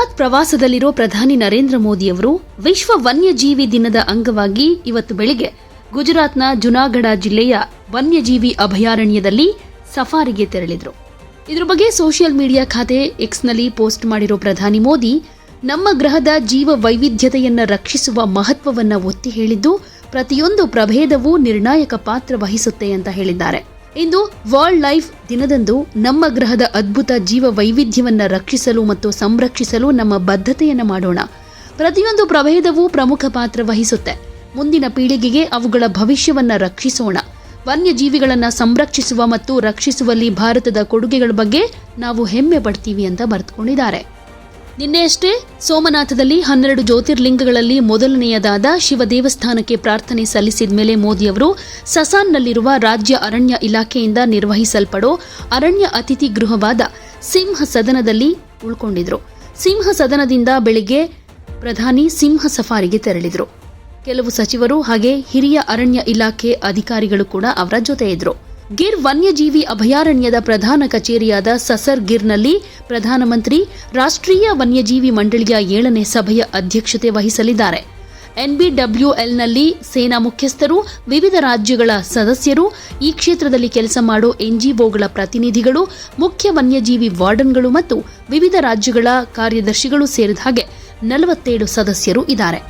ಗುಜರಾತ್ ಪ್ರವಾಸದಲ್ಲಿರೋ ಪ್ರಧಾನಿ ನರೇಂದ್ರ ಮೋದಿಯವರು ವಿಶ್ವ ವನ್ಯಜೀವಿ ದಿನದ ಅಂಗವಾಗಿ ಇವತ್ತು ಬೆಳಿಗ್ಗೆ ಗುಜರಾತ್ನ ಜುನಾಗಢ ಜಿಲ್ಲೆಯ ವನ್ಯಜೀವಿ ಅಭಯಾರಣ್ಯದಲ್ಲಿ ಸಫಾರಿಗೆ ತೆರಳಿದ್ರು. ಇದರ ಬಗ್ಗೆ ಸೋಷಿಯಲ್ ಮೀಡಿಯಾ ಖಾತೆ ಎಕ್ಸ್ನಲ್ಲಿ ಪೋಸ್ಟ್ ಮಾಡಿರೋ ಪ್ರಧಾನಿ ಮೋದಿ ನಮ್ಮ ಗ್ರಹದ ಜೀವ ವೈವಿಧ್ಯತೆಯನ್ನು ರಕ್ಷಿಸುವ ಮಹತ್ವವನ್ನು ಒತ್ತಿ ಹೇಳಿದ್ದು, ಪ್ರತಿಯೊಂದು ಪ್ರಭೇದವೂ ನಿರ್ಣಾಯಕ ಪಾತ್ರ ವಹಿಸುತ್ತೆ ಅಂತ ಹೇಳಿದ್ದಾರೆ. ಇಂದು ವರ್ಲ್ಡ್ ಲೈಫ್ ದಿನದಂದು ನಮ್ಮ ಗ್ರಹದ ಅದ್ಭುತ ಜೀವ ವೈವಿಧ್ಯವನ್ನು ರಕ್ಷಿಸಲು ಮತ್ತು ಸಂರಕ್ಷಿಸಲು ನಮ್ಮ ಬದ್ಧತೆಯನ್ನು ಮಾಡೋಣ. ಪ್ರತಿಯೊಂದು ಪ್ರಭೇದವೂ ಪ್ರಮುಖ ಪಾತ್ರ ವಹಿಸುತ್ತೆ. ಮುಂದಿನ ಪೀಳಿಗೆಗೆ ಅವುಗಳ ಭವಿಷ್ಯವನ್ನು ರಕ್ಷಿಸೋಣ. ವನ್ಯಜೀವಿಗಳನ್ನು ಸಂರಕ್ಷಿಸುವ ಮತ್ತು ರಕ್ಷಿಸುವಲ್ಲಿ ಭಾರತದ ಕೊಡುಗೆಗಳ ಬಗ್ಗೆ ನಾವು ಹೆಮ್ಮೆ ಪಡ್ತೀವಿ ಅಂತ ಬರೆದುಕೊಂಡಿದ್ದಾರೆ. ನಿನ್ನೆಯಷ್ಟೇ ಸೋಮನಾಥದಲ್ಲಿ 12 ಜ್ಯೋತಿರ್ಲಿಂಗಗಳಲ್ಲಿ ಮೊದಲನೆಯದಾದ ಶಿವ ದೇವಸ್ಥಾನಕ್ಕೆ ಪ್ರಾರ್ಥನೆ ಸಲ್ಲಿಸಿದ ಮೇಲೆ ಮೋದಿಯವರು ಸಸಾನ್ನಲ್ಲಿರುವ ರಾಜ್ಯ ಅರಣ್ಯ ಇಲಾಖೆಯಿಂದ ನಿರ್ವಹಿಸಲ್ಪಡೋ ಅರಣ್ಯ ಅತಿಥಿ ಗೃಹವಾದ ಸಿಂಹ ಸದನದಲ್ಲಿ ಉಳ್ಕೊಂಡಿದ್ರು. ಸಿಂಹ ಸದನದಿಂದ ಬೆಳಿಗ್ಗೆ ಪ್ರಧಾನಿ ಸಿಂಹ ಸಫಾರಿಗೆ ತೆರಳಿದ್ರು. ಕೆಲವು ಸಚಿವರು ಹಾಗೆ ಹಿರಿಯ ಅರಣ್ಯ ಇಲಾಖೆ ಅಧಿಕಾರಿಗಳು ಕೂಡ ಅವರ ಜೊತೆ ಇದ್ರು. ಗಿರ್ ವನ್ಯಜೀವಿ ಅಭಯಾರಣ್ಯದ ಪ್ರಧಾನ ಕಚೇರಿಯಾದ ಸಸರ್ ಗಿರ್ನಲ್ಲಿ ಪ್ರಧಾನಮಂತ್ರಿ ರಾಷ್ಟ್ರೀಯ ವನ್ಯಜೀವಿ ಮಂಡಳಿಯ 7ನೇ ಸಭೆಯ ಅಧ್ಯಕ್ಷತೆ ವಹಿಸಲಿದ್ದಾರೆ. NBWLನಲ್ಲಿ ಸೇನಾ ಮುಖ್ಯಸ್ಥರು, ವಿವಿಧ ರಾಜ್ಯಗಳ ಸದಸ್ಯರು, ಈ ಕ್ಷೇತ್ರದಲ್ಲಿ ಕೆಲಸ ಮಾಡೋ NGOಗಳ ಪ್ರತಿನಿಧಿಗಳು, ಮುಖ್ಯ ವನ್ಯಜೀವಿ ವಾರ್ಡನ್ಗಳು ಮತ್ತು ವಿವಿಧ ರಾಜ್ಯಗಳ ಕಾರ್ಯದರ್ಶಿಗಳು ಸೇರಿದ ಹಾಗೆ 47 ಸದಸ್ಯರು ಇದ್ದಾರೆ.